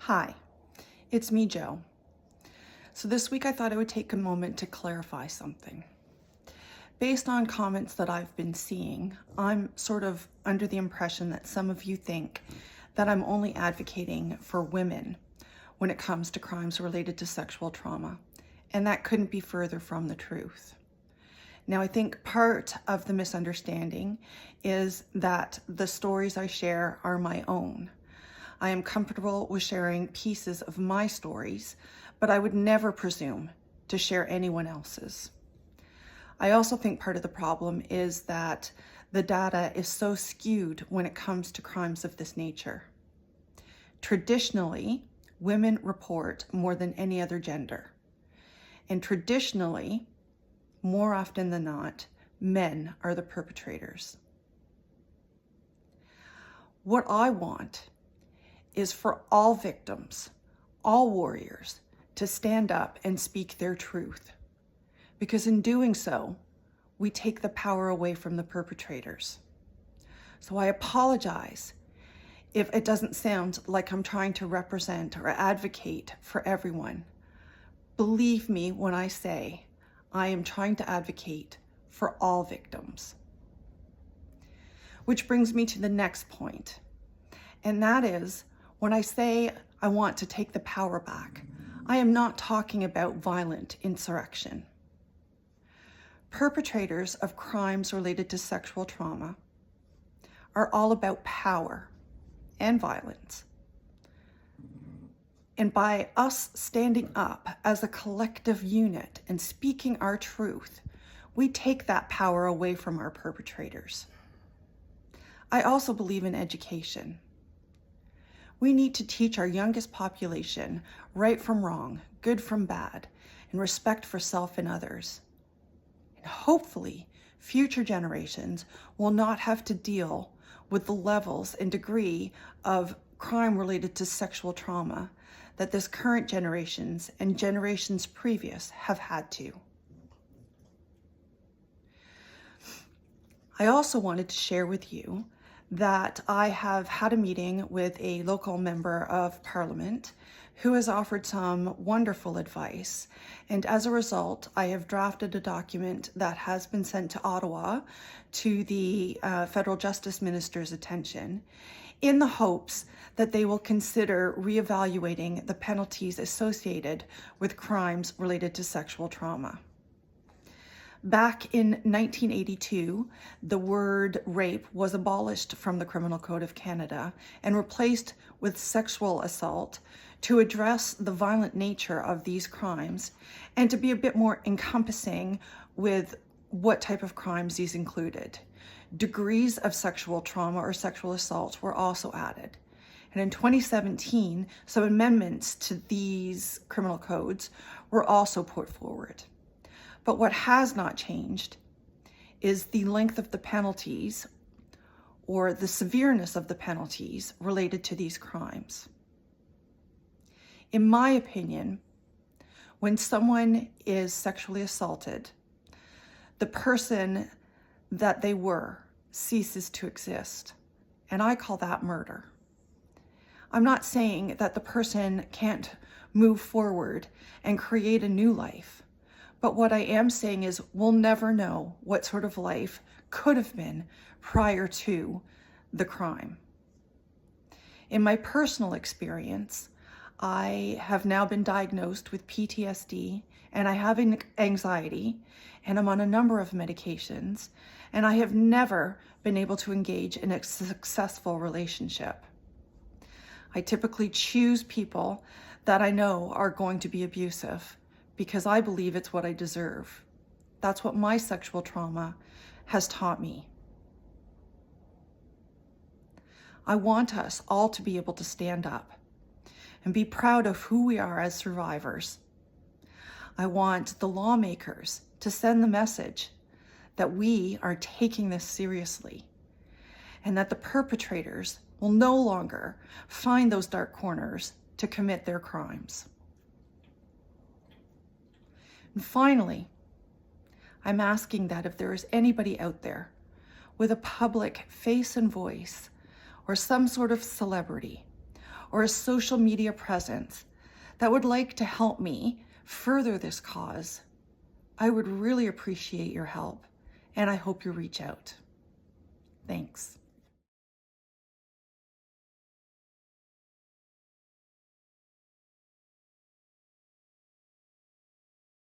Hi, it's me, Jo. So this week I thought I would take a moment to clarify something. Based on comments that I've been seeing, I'm sort of under the impression that some of you think that I'm only advocating for women when it comes to crimes related to sexual trauma, and that couldn't be further from the truth. Now, I think part of the misunderstanding is that the stories I share are my own. I am comfortable with sharing pieces of my stories, but I would never presume to share anyone else's. I also think part of the problem is that the data is so skewed when it comes to crimes of this nature. Traditionally, women report more than any other gender. And traditionally, more often than not, men are the perpetrators. What I want is for all victims, all warriors, to stand up and speak their truth. Because in doing so, we take the power away from the perpetrators. So I apologize if it doesn't sound like I'm trying to represent or advocate for everyone. Believe me when I say I am trying to advocate for all victims. Which brings me to the next point, and that is, when I say I want to take the power back, I am not talking about violent insurrection. Perpetrators of crimes related to sexual trauma are all about power and violence. And by us standing up as a collective unit and speaking our truth, we take that power away from our perpetrators. I also believe in education. We need to teach our youngest population right from wrong, good from bad, and respect for self and others. And hopefully, future generations will not have to deal with the levels and degree of crime related to sexual trauma that this current generations and generations previous have had to. I also wanted to share with you that I have had a meeting with a local member of Parliament who has offered some wonderful advice. And as a result, I have drafted a document that has been sent to Ottawa to the Federal Justice Minister's attention in the hopes that they will consider reevaluating the penalties associated with crimes related to sexual trauma. Back in 1982, the word rape was abolished from the Criminal Code of Canada and replaced with sexual assault to address the violent nature of these crimes and to be a bit more encompassing with what type of crimes these included. Degrees of sexual trauma or sexual assault were also added. And in 2017, some amendments to these criminal codes were also put forward. But what has not changed is the length of the penalties or the severeness of the penalties related to these crimes. In my opinion, when someone is sexually assaulted, the person that they were ceases to exist, and I call that murder. I'm not saying that the person can't move forward and create a new life. But what I am saying is we'll never know what sort of life could have been prior to the crime. In my personal experience, I have now been diagnosed with PTSD and I have anxiety and I'm on a number of medications and I have never been able to engage in a successful relationship. I typically choose people that I know are going to be abusive because I believe it's what I deserve. That's what my sexual trauma has taught me. I want us all to be able to stand up and be proud of who we are as survivors. I want the lawmakers to send the message that we are taking this seriously and that the perpetrators will no longer find those dark corners to commit their crimes. And finally, I'm asking that if there is anybody out there with a public face and voice or some sort of celebrity or a social media presence that would like to help me further this cause, I would really appreciate your help, and I hope you reach out. Thanks.